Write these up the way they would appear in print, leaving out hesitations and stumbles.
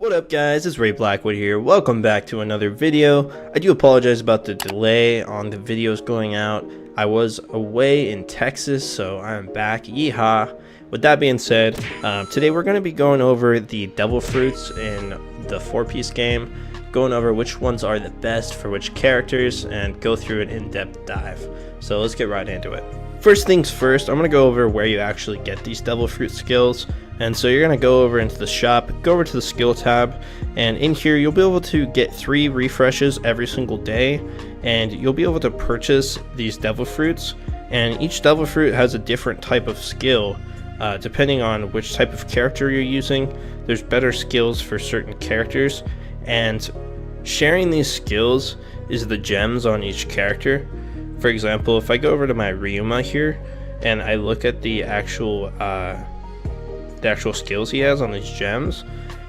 What up guys, it's Ray Blackwood here. Welcome back to another video. I do apologize about the delay on the videos going out. I was away in Texas, so I'm back. Yeehaw. With that being said, today we're going to be going over the devil fruits in the Forpiece game, going over which ones are the best for which characters, and go through an in-depth dive. So let's get right into it. First things first, I'm going to go over where you actually get these devil fruit skills. And so you're going to go over into the shop, go over to the skill tab, and in here you'll be able to get 3 refreshes every single day, and you'll be able to purchase these devil fruits, and each devil fruit has a different type of skill. Depending on which type of character you're using, there's better skills for certain characters, and sharing these skills is the gems on each character. For example, if I go over to my Ryuma here and I look at the actual skills he has on these gems,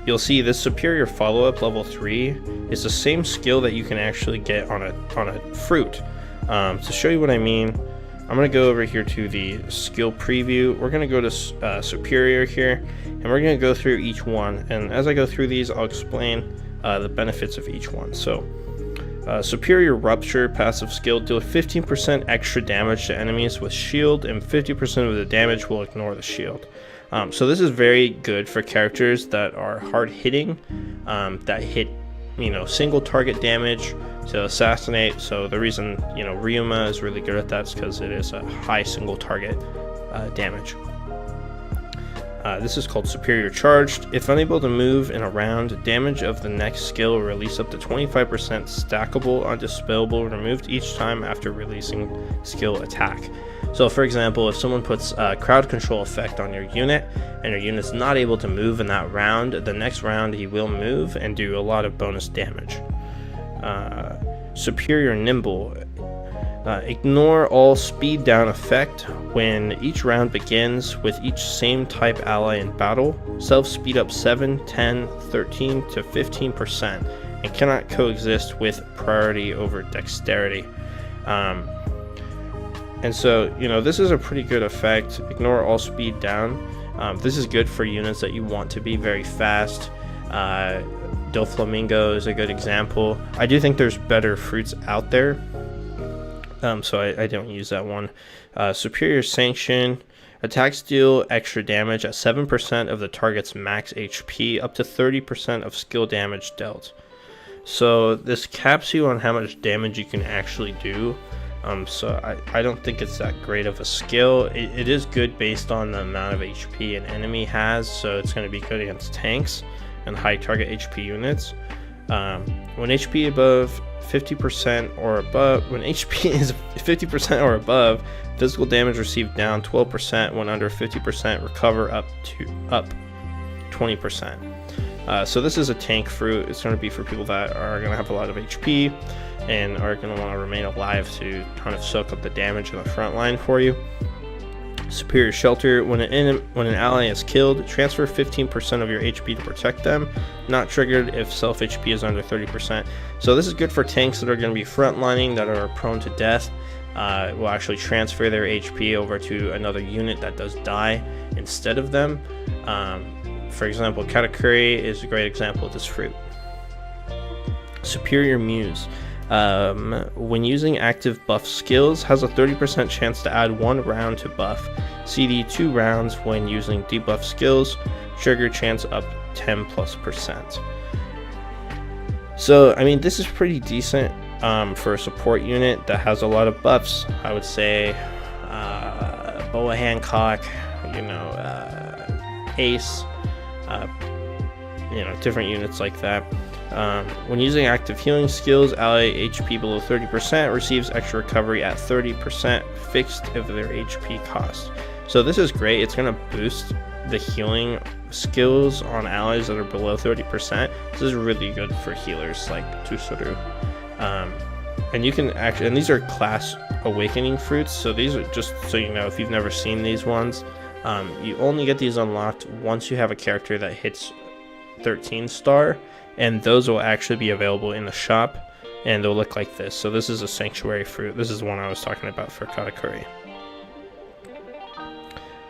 you'll see this superior follow-up level 3 is the same skill that you can actually get on a fruit. To show you what I mean, I'm going to go over here to the skill preview. We're going to go to superior here, and we're going to go through each one, and as I go through these I'll explain the benefits of each one. So superior rupture passive skill, deal 15% extra damage to enemies with shield, and 50% of the damage will ignore the shield. So this is very good for characters that are hard hitting, that hit single target damage to assassinate. So the reason Ryuma is really good at that is because it is a high single target damage. This is called superior charged. If unable to move in a round, damage of the next skill will release up to 25% stackable, undispellable, removed each time after releasing skill attack. So for example, if someone puts a crowd control effect on your unit and your unit's not able to move in that round, the next round he will move and do a lot of bonus damage. Superior nimble. Ignore all speed down effect when each round begins with each same type ally in battle. Self speed up 7, 10, 13 to 15% and cannot coexist with priority over dexterity. And so, this is a pretty good effect. Ignore all speed down. This is good for units that you want to be very fast. Doflamingo is a good example. I do think there's better fruits out there, so I don't use that one. Superior sanction. Attacks deal extra damage at 7% of the target's max HP, up to 30% of skill damage dealt. So this caps you on how much damage you can actually do. So I don't think it's that great of a skill. It is good based on the amount of HP an enemy has, so it's going to be good against tanks and high target HP units. When HP above 50% or above, when HP is 50% or above, physical damage received down 12%. When under 50%, recover up 20%. So this is a tank fruit. It's going to be for people that are going to have a lot of HP and are going to want to remain alive to kind of soak up the damage in the front line for you. Superior shelter. When an ally is killed, transfer 15% of your HP to protect them. Not triggered if self HP is under 30%. So this is good for tanks that are going to be frontlining, that are prone to death. Will actually transfer their HP over to another unit that does die instead of them. For example, Katakuri is a great example of this fruit. Superior Muse. When using active buff skills, has a 30% chance to add 1 round to buff. CD 2 rounds when using debuff skills. Trigger chance up 10+%. So, I mean, this is pretty decent for a support unit that has a lot of buffs. I would say Boa Hancock, Ace, different units like that. When using active healing skills, ally HP below 30% receives extra recovery at 30% fixed of their HP cost. So this is great. It's going to boost the healing skills on allies that are below 30%. This is really good for healers like Tusuru. And you can actually, and these are class awakening fruits, so these are, just so you know, if you've never seen these ones, you only get these unlocked once you have a character that hits 13 star, and those will actually be available in the shop, and they'll look like this. So this is a sanctuary fruit. This is the one I was talking about for Katakuri.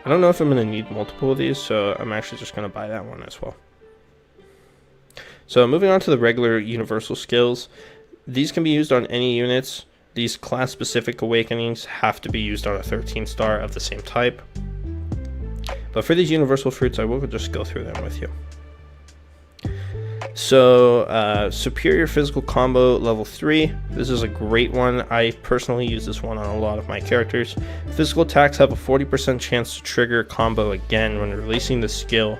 I don't know if I'm going to need multiple of these, so I'm actually just going to buy that one as well. So moving on to the regular universal skills, these can be used on any units. These class-specific awakenings have to be used on a 13 star of the same type. But for these universal fruits, I will just go through them with you. So superior physical combo level 3. This is a great one. I personally use this one on a lot of my characters. Physical attacks have a 40% chance to trigger combo again when releasing the skill.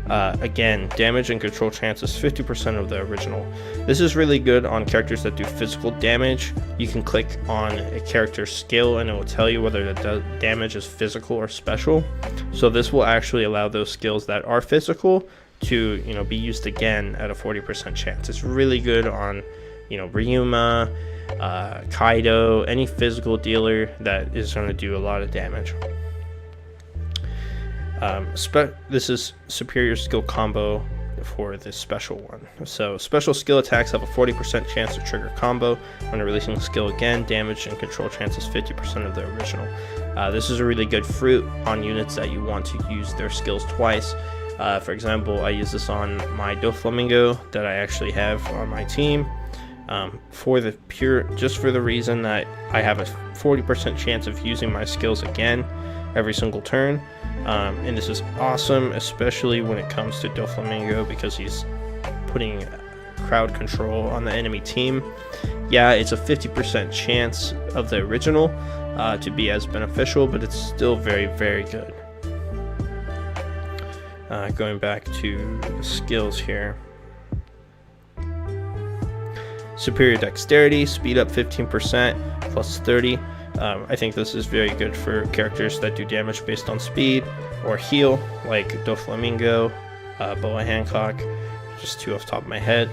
Again, damage and control chance is 50% of the original. This is really good on characters that do physical damage. You can click on a character's skill and it will tell you whether the damage is physical or special. So this will actually allow those skills that are physical to, you know, be used again at a 40% chance. It's really good on, you know, Ryuma, Kaido, any physical dealer that is going to do a lot of damage. This is superior skill combo for this special one. So special skill attacks have a 40% chance to trigger combo when releasing the skill again. Damage and control chance is 50% of the original. This is a really good fruit on units that you want to use their skills twice. For example, I use this on my Doflamingo that I actually have on my team, just for the reason that I have a 40% chance of using my skills again every single turn. And this is awesome, especially when it comes to Doflamingo, because he's putting crowd control on the enemy team. Yeah, it's a 50% chance of the original to be as beneficial, but it's still very, very good. Going back to the skills here. Superior dexterity, speed up 15%, plus 30. I think this is very good for characters that do damage based on speed or heal, like Doflamingo, Boa Hancock, just two off the top of my head.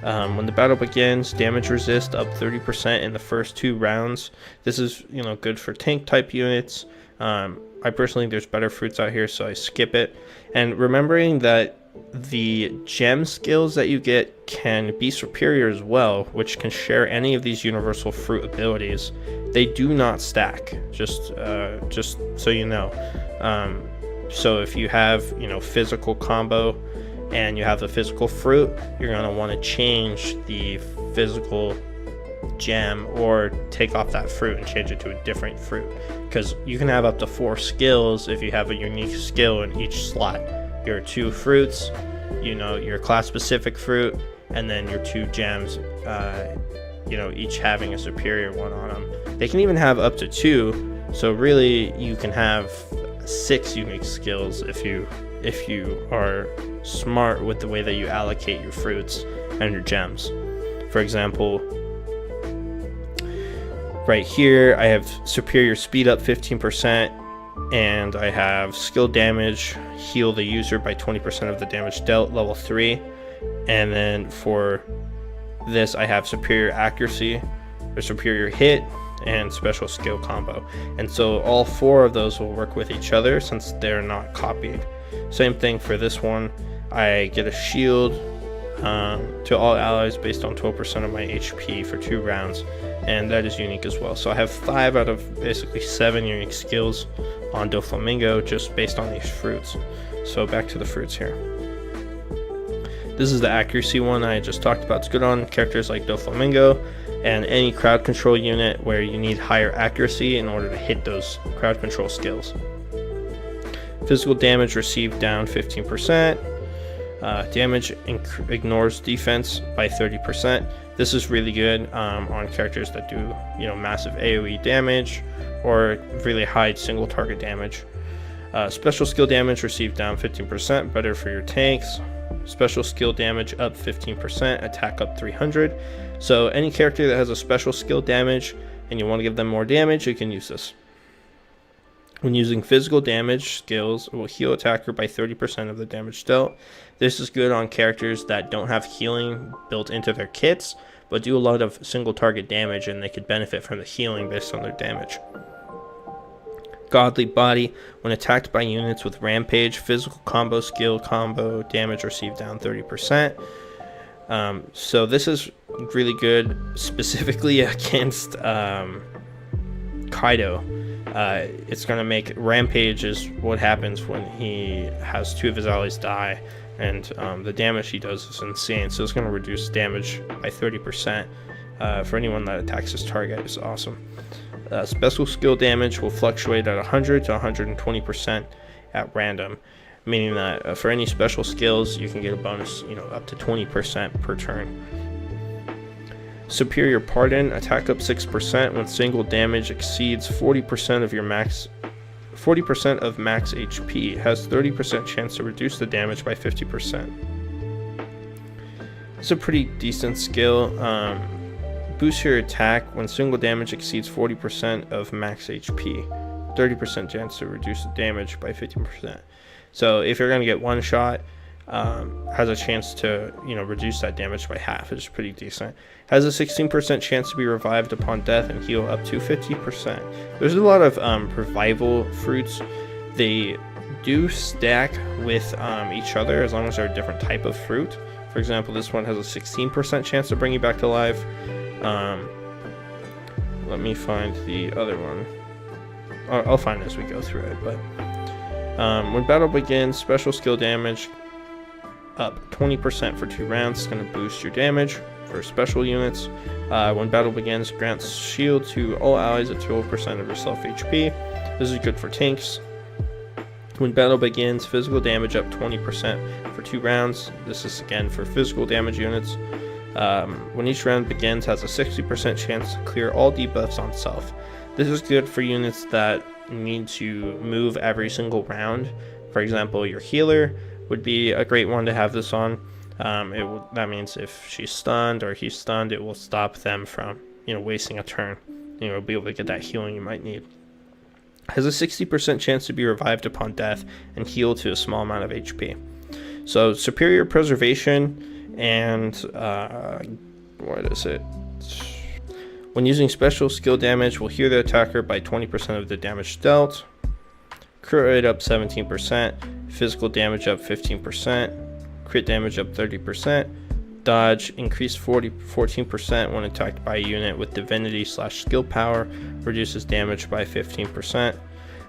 When the battle begins, damage resist up 30% in the first 2 rounds. This is, you know, good for tank type units. I personally think there's better fruits out here, so I skip it. And remembering that the gem skills that you get can be superior as well, which can share any of these universal fruit abilities. They do not stack, just so you know. So if you have, you know, physical combo and you have the physical fruit, you're going to want to change the physical gem or take off that fruit and change it to a different fruit, because you can have up to 4 skills if you have a unique skill in each slot. Your 2 fruits, you know, your class specific fruit, and then your 2 gems, you know, each having a superior one on them. They can even have up to 2, so really you can have 6 unique skills if you are smart with the way that you allocate your fruits and your gems. For example, right here I have superior speed up 15%, and I have skill damage, heal the user by 20% of the damage dealt, level 3. And then for this I have superior accuracy, or superior hit, and special skill combo. And so all 4 of those will work with each other since they're not copied. Same thing for this one. I get a shield to all allies based on 12% of my HP for 2 rounds, and that is unique as well. So I have 5 out of basically 7 unique skills on Doflamingo just based on these fruits. So back to the fruits here. This is the accuracy one I just talked about. It's good on characters like Doflamingo and any crowd control unit where you need higher accuracy in order to hit those crowd control skills. Physical damage received down 15%. Damage ignores defense by 30%. This is really good on characters that do, you know, massive AoE damage or really high single target damage. Special skill damage received down 15%, better for your tanks. Special skill damage up 15%, attack up 300. So any character that has a special skill damage and you want to give them more damage, you can use this. When using physical damage skills, it will heal attacker by 30% of the damage dealt. This is good on characters that don't have healing built into their kits, but do a lot of single target damage, and they could benefit from the healing based on their damage. Godly Body, when attacked by units with Rampage, physical combo, skill combo, damage received down 30%. So this is really good specifically against Kaido. It's going to make Rampage is what happens when he has 2 of his allies die, and the damage he does is insane. So it's going to reduce damage by 30% for anyone that attacks his target. It's awesome. Special skill damage will fluctuate at 100 to 120% at random, meaning that for any special skills you can get a bonus, up to 20% per turn. Superior Pardon, attack up 6% when single damage exceeds 40% of max HP. Has 30% chance to reduce the damage by 50%. It's a pretty decent skill. Boost your attack when single damage exceeds 40% of max HP. 30% chance to reduce the damage by 50%. So if you're going to get one shot, has a chance to reduce that damage by half, which is pretty decent. Has a 16% chance to be revived upon death and heal up to 50%. There's a lot of revival fruits. They do stack with each other as long as they're a different type of fruit. For example, this one has a 16% chance to bring you back to life. Let me find the other one. I'll find it as we go through it. But when battle begins, special skill damage up 20% for 2 rounds. It's going to boost your damage for special units. When battle begins, grants shield to all allies at 12% of your self HP. This is good for tanks. When battle begins, physical damage up 20% for 2 rounds. This is again for physical damage units. When each round begins, has a 60% chance to clear all debuffs on self. This is good for units that need to move every single round. For example, your healer would be a great one to have this on. That means if she's stunned or he's stunned, it will stop them from wasting a turn. Be able to get that healing you might need. Has a 60% chance to be revived upon death and heal to a small amount of HP. So superior preservation and what is it? When using special skill damage, will heal the attacker by 20% of the damage dealt. Crit rate up 17%, physical damage up 15%, crit damage up 30%, dodge increased 14% when attacked by a unit with divinity/skill power, reduces damage by 15%.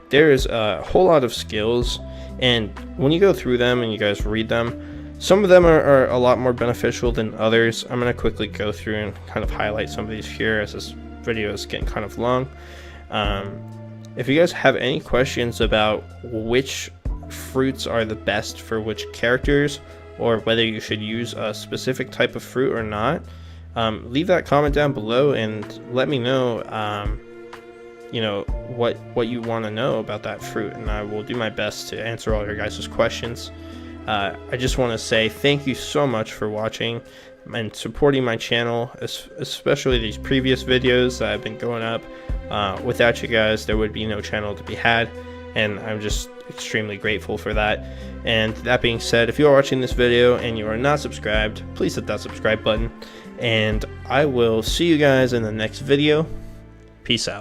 There is a whole lot of skills, and when you go through them and you guys read them, some of them are a lot more beneficial than others. I'm going to quickly go through and kind of highlight some of these here as this video is getting kind of long. If you guys have any questions about which fruits are the best for which characters, or whether you should use a specific type of fruit or not, leave that comment down below and let me know what you want to know about that fruit, and I will do my best to answer all your guys' questions. I just want to say thank you so much for watching and supporting my channel, especially these previous videos that have been going up. Without you guys, there would be no channel to be had, and I'm just extremely grateful for that. And that being said, if you are watching this video and you are not subscribed, please hit that subscribe button, and I will see you guys in the next video. Peace out.